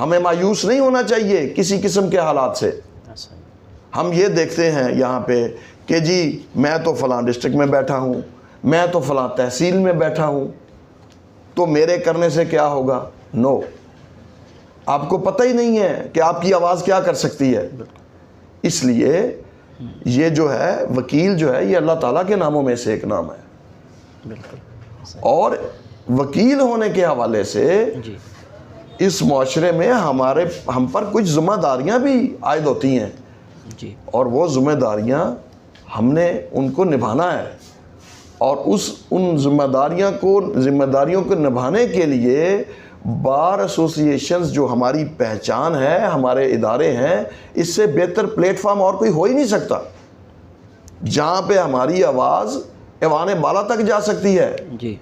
ہمیں مایوس نہیں ہونا چاہیے کسی قسم کے حالات سے. ہم یہ دیکھتے ہیں یہاں پہ کہ جی میں تو فلاں ڈسٹرکٹ میں بیٹھا ہوں, میں تو فلاں تحصیل میں بیٹھا ہوں, تو میرے کرنے سے کیا ہوگا. نو, آپ کو پتہ ہی نہیں ہے کہ آپ کی آواز کیا کر سکتی ہے. اس لیے یہ جو ہے وکیل جو ہے یہ اللہ تعالیٰ کے ناموں میں سے ایک نام ہے, اور وکیل ہونے کے حوالے سے اس معاشرے میں ہم پر کچھ ذمہ داریاں بھی عائد ہوتی ہیں, اور وہ ذمہ داریاں ہم نے ان کو نبھانا ہے. اور ان ذمہ داریوں کو نبھانے کے لیے بار ایسوسیشنز جو ہماری پہچان ہے, ہمارے ادارے ہیں, اس سے بہتر پلیٹ فارم اور کوئی ہو ہی نہیں سکتا جہاں پہ ہماری آواز ایوان بالا تک جا سکتی ہے.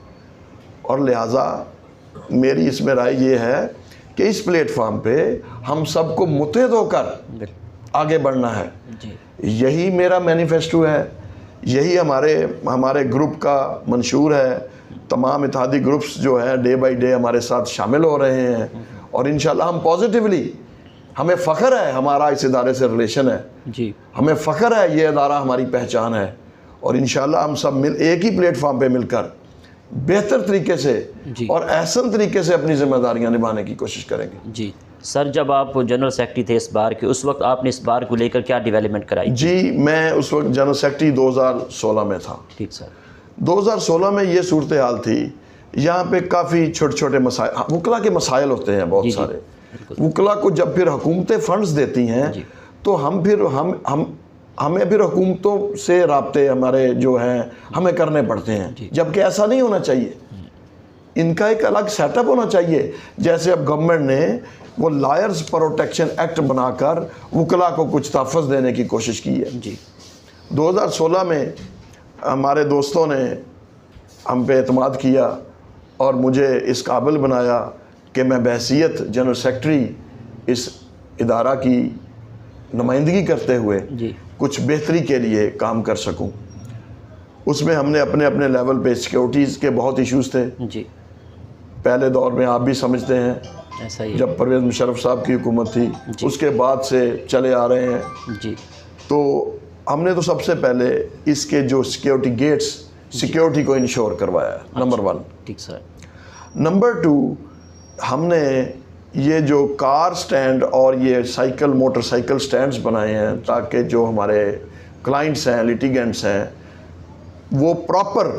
اور لہٰذا میری اس میں رائے یہ ہے کہ اس پلیٹ فارم پہ ہم سب کو متحد ہو کر آگے بڑھنا ہے. یہی میرا مینیفیسٹو ہے, یہی ہمارے گروپ کا منشور ہے. تمام اتحادی گروپس جو ہیں ڈے بائی ڈے ہمارے ساتھ شامل ہو رہے ہیں, اور انشاءاللہ ہم پازیٹیولی, ہمیں فخر ہے ہمارا اس ادارے سے ریلیشن ہے, ہمیں فخر ہے یہ ادارہ ہماری پہچان ہے, اور انشاءاللہ ہم سب ایک ہی پلیٹ فارم پہ مل کر بہتر طریقے سے اور احسن طریقے سے اپنی ذمہ داریاں نبھانے کی کوشش کریں گے. سر, جب آپ جنرل سیکرٹری تھے اس بار کے, اس وقت آپ نے اس بار کو لے کر کیا ڈیولپمنٹ کرائی؟ جی, میں اس وقت جنرل سیکرٹری 2016 میں تھا. ٹھیک سر. 2016 میں یہ صورتحال تھی, یہاں پہ کافی چھوٹے چھوٹے مسائل, وکلا کے مسائل ہوتے ہیں بہت سارے. وکلا کو جب پھر حکومتیں فنڈز دیتی ہیں تو ہمیں پھر حکومتوں سے رابطے ہمارے جو ہیں ہمیں کرنے پڑتے ہیں, جبکہ ایسا نہیں ہونا چاہیے. ان کا ایک الگ سیٹ اپ ہونا چاہیے. جیسے اب گورنمنٹ نے وہ لائرز پروٹیکشن ایکٹ بنا کر وکلا کو کچھ تحفظ دینے کی کوشش کی ہے. 2016 میں ہمارے دوستوں نے ہم پہ اعتماد کیا اور مجھے اس قابل بنایا کہ میں بحیثیت جنرل سیکرٹری اس ادارہ کی نمائندگی کرتے ہوئے کچھ بہتری کے لیے کام کر سکوں. اس میں ہم نے اپنے لیول پہ سیکیورٹیز کے بہت ایشوز تھے. پہلے دور میں آپ بھی سمجھتے ہیں جب پرویز مشرف صاحب کی حکومت تھی, اس کے بعد سے چلے آ رہے ہیں. تو ہم نے تو سب سے پہلے اس کے جو سیکیورٹی گیٹس, سیکیورٹی کو انشور کروایا ہے, نمبر 1. ٹھیک سر. نمبر 2, ہم نے یہ جو کار سٹینڈ اور یہ موٹر سائیکل سٹینڈز بنائے ہیں تاکہ جو ہمارے کلائنٹس ہیں, لیٹیگنٹس ہیں, وہ پراپر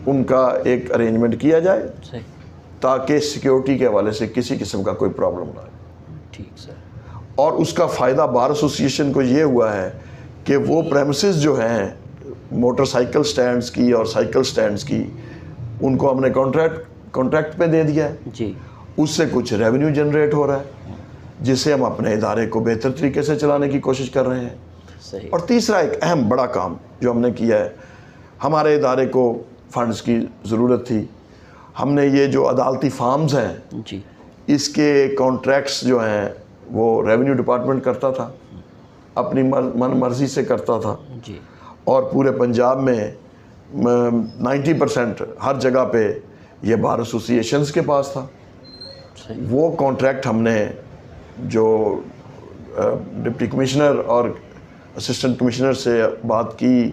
ان کا ایک ارینجمنٹ کیا جائے تاکہ سیکیورٹی کے حوالے سے کسی قسم کا کوئی پرابلم نہ آئے. ٹھیک سر. اور اس کا فائدہ بار ایسوسیشن کو یہ ہوا ہے کہ وہ پریمسز جو ہیں موٹر سائیکل سٹینڈز کی اور سائیکل سٹینڈز کی, ان کو ہم نے کانٹریکٹ پہ دے دیا ہے. اس سے کچھ ریونیو جنریٹ ہو رہا ہے جس سے ہم اپنے ادارے کو بہتر طریقے سے چلانے کی کوشش کر رہے ہیں. اور تیسرا ایک اہم بڑا کام جو ہم نے کیا ہے, ہمارے ادارے کو فنڈز کی ضرورت تھی. ہم نے یہ جو عدالتی فارمز ہیں اس کے کانٹریکٹس جو ہیں وہ ریونیو ڈپارٹمنٹ کرتا تھا, اپنی من مرضی سے کرتا تھا, اور پورے پنجاب میں 90% ہر جگہ پہ یہ بار ایسوسیشنز کے پاس تھا. وہ کانٹریکٹ ہم نے جو ڈپٹی کمشنر اور اسسٹنٹ کمشنر سے بات کی,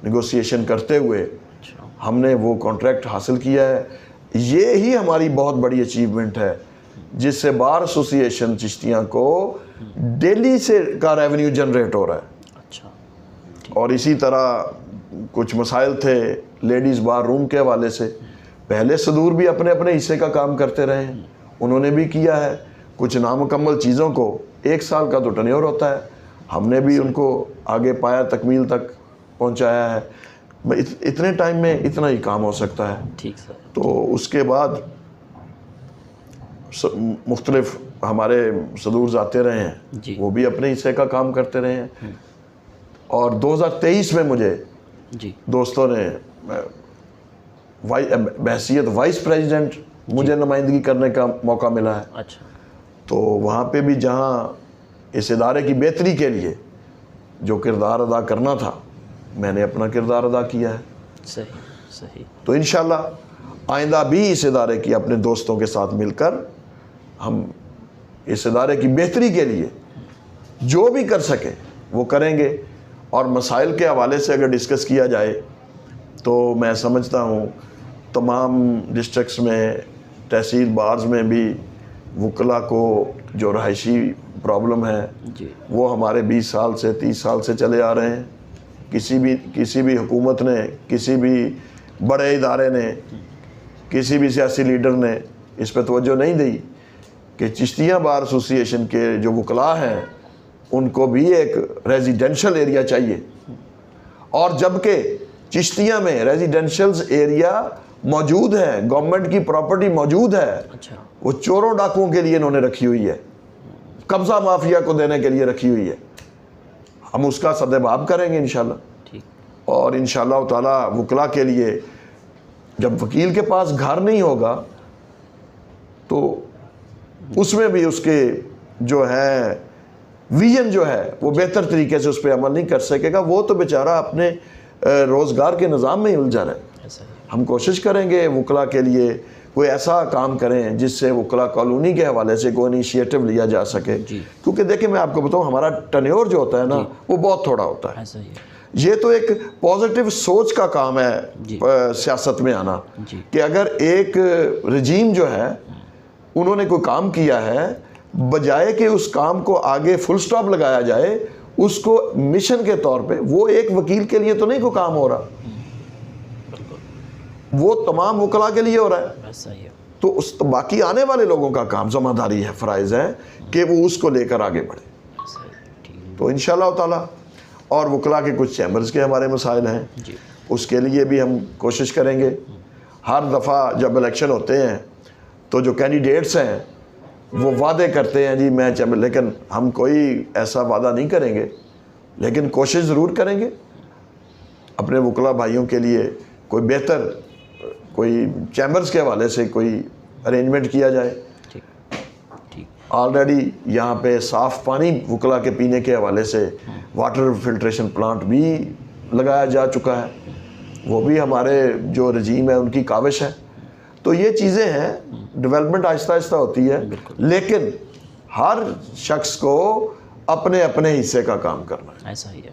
نیگوسیشن کرتے ہوئے ہم نے وہ کانٹریکٹ حاصل کیا ہے. یہ ہی ہماری بہت بڑی اچیومنٹ ہے جس سے بار ایسوسیشن چشتیاں کو ڈیلی سے کا ریونیو جنریٹ ہو رہا ہے. اور اسی طرح کچھ مسائل تھے لیڈیز بار روم کے حوالے سے. پہلے صدور بھی اپنے حصے کا کام کرتے رہے ہیں, انہوں نے بھی کیا ہے. کچھ نامکمل چیزوں کو 1 سال کا تو ٹینیور ہوتا ہے, ہم نے بھی ان کو آگے پایا, تکمیل تک پہنچایا ہے. اتنے ٹائم میں اتنا ہی کام ہو سکتا ہے. ٹھیک سر. تو اس کے بعد مختلف ہمارے صدورز آتے رہے ہیں, وہ بھی اپنے حصے کا کام کرتے رہے ہیں. اور 2023 میں مجھے دوستوں نے بحیثیت وائس پریزیڈنٹ مجھے نمائندگی کرنے کا موقع ملا ہے. تو وہاں پہ بھی جہاں اس ادارے کی بہتری کے لیے جو کردار ادا کرنا تھا میں نے اپنا کردار ادا کیا ہے. صحیح. تو انشاءاللہ آئندہ بھی اس ادارے کی اپنے دوستوں کے ساتھ مل کر ہم اس ادارے کی بہتری کے لیے جو بھی کر سکے وہ کریں گے. اور مسائل کے حوالے سے اگر ڈسکس کیا جائے تو میں سمجھتا ہوں تمام ڈسٹرکٹس میں تحصیل بارز میں بھی وکلاء کو جو رہائشی پرابلم ہے وہ ہمارے 20 سال سے 30 سال سے چلے آ رہے ہیں. کسی بھی حکومت نے, کسی بھی بڑے ادارے نے, کسی بھی سیاسی لیڈر نے اس پہ توجہ نہیں دی کہ چشتیہ بار ایسوسی ایشن کے جو وکلاء ہیں ان کو بھی ایک ریزیڈینشل ایریا چاہیے. اور جبکہ چشتیہ میں ریزیڈینشل ایریا موجود ہے, گورنمنٹ کی پراپرٹی موجود ہے, وہ چوروں ڈاکوؤں کے لیے انہوں نے رکھی ہوئی ہے, قبضہ مافیا کو دینے کے لیے رکھی ہوئی ہے. ہم اس کا سدباب کریں گے انشاءاللہ. اور انشاءاللہ تعالی وکلاء کے لیے جب وکیل کے پاس گھر نہیں ہوگا تو اس میں بھی اس کے جو ہے ویژن جو ہے وہ بہتر طریقے سے اس پہ عمل نہیں کر سکے گا. وہ تو بیچارہ اپنے روزگار کے نظام میں ہی الجھا رہے. ہم کوشش کریں گے وکلاء کے لیے کوئی ایسا کام کریں جس سے وکلاء کالونی کے حوالے سے کوئی انیشیٹو لیا جا سکے. کیونکہ دیکھیں میں آپ کو بتاؤں ہمارا ٹینیور جو ہوتا ہے نا وہ بہت تھوڑا ہوتا ہے. یہ تو ایک پازیٹیو سوچ کا کام ہے سیاست میں آنا کہ اگر ایک رجیم جو ہے انہوں نے کوئی کام کیا ہے, بجائے کہ اس کام کو آگے فل سٹاپ لگایا جائے, اس کو مشن کے طور پہ, وہ ایک وکیل کے لیے تو نہیں کوئی کام ہو رہا, وہ تمام وکلاء کے لیے ہو رہا ہے. تو اس باقی آنے والے لوگوں کا کام ذمہ داری ہے, فرائض ہے کہ وہ اس کو لے کر آگے بڑھے. تو انشاءاللہ تعالی اور وکلاء کے کچھ چیمبرز کے ہمارے مسائل ہیں, اس کے لیے بھی ہم کوشش کریں گے. ہر دفعہ جب الیکشن ہوتے ہیں تو جو کینڈیڈیٹس ہیں وہ وعدے کرتے ہیں جی میں چیمبر, لیکن ہم کوئی ایسا وعدہ نہیں کریں گے, لیکن کوشش ضرور کریں گے اپنے وکلاء بھائیوں کے لیے کوئی بہتر کوئی چیمبرز کے حوالے سے کوئی ارینجمنٹ کیا جائے. آلریڈی یہاں پہ صاف پانی وکلاء کے پینے کے حوالے سے واٹر فلٹریشن پلانٹ بھی لگایا جا چکا ہے, وہ بھی ہمارے جو رجیم ہے ان کی کاوش ہے. تو یہ چیزیں ہیں, ڈیولپمنٹ آہستہ آہستہ ہوتی ہے, لیکن ہر شخص کو اپنے اپنے حصے کا کام کرنا ہے. ایسا ہی ہے,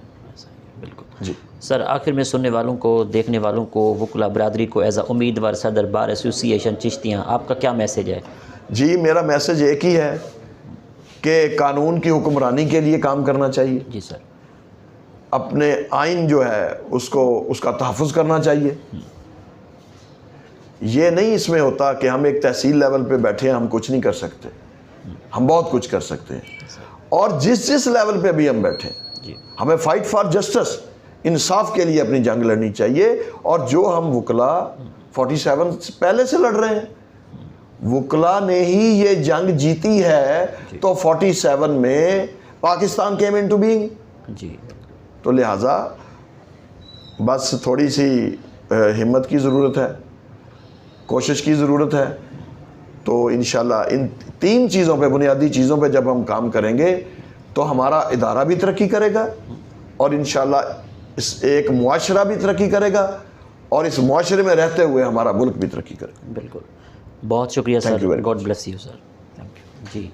بالکل. جی سر, آخر میں سننے والوں کو, دیکھنے والوں کو, وکلاء برادری کو ایز اے امیدوار صدر بار ایسوسی ایشن چشتیاں, آپ کا کیا میسج ہے؟ جی میرا میسج ایک ہی ہے کہ قانون کی حکمرانی کے لیے کام کرنا چاہیے. جی سر. اپنے آئین جو ہے اس کا تحفظ کرنا چاہیے. یہ نہیں اس میں ہوتا کہ ہم ایک تحصیل لیول پہ بیٹھے ہیں ہم کچھ نہیں کر سکتے, ہم بہت کچھ کر سکتے ہیں. اور جس لیول پہ بھی ہم بیٹھے ہمیں فائٹ فار جسٹس, انصاف کے لیے اپنی جنگ لڑنی چاہیے. اور جو ہم وکلاء 47 پہلے سے لڑ رہے ہیں, وکلاء نے ہی یہ جنگ جیتی ہے, تو 47 میں پاکستان came into being. تو لہٰذا بس تھوڑی سی ہمت کی ضرورت ہے, کوشش کی ضرورت ہے. تو انشاءاللہ ان 3 چیزوں پہ, بنیادی چیزوں پہ جب ہم کام کریں گے تو ہمارا ادارہ بھی ترقی کرے گا, اور انشاءاللہ اس ایک معاشرہ بھی ترقی کرے گا, اور اس معاشرے میں رہتے ہوئے ہمارا ملک بھی ترقی کرے گا. بالکل. بہت شکریہ sir, God bless you sir. Thank you. G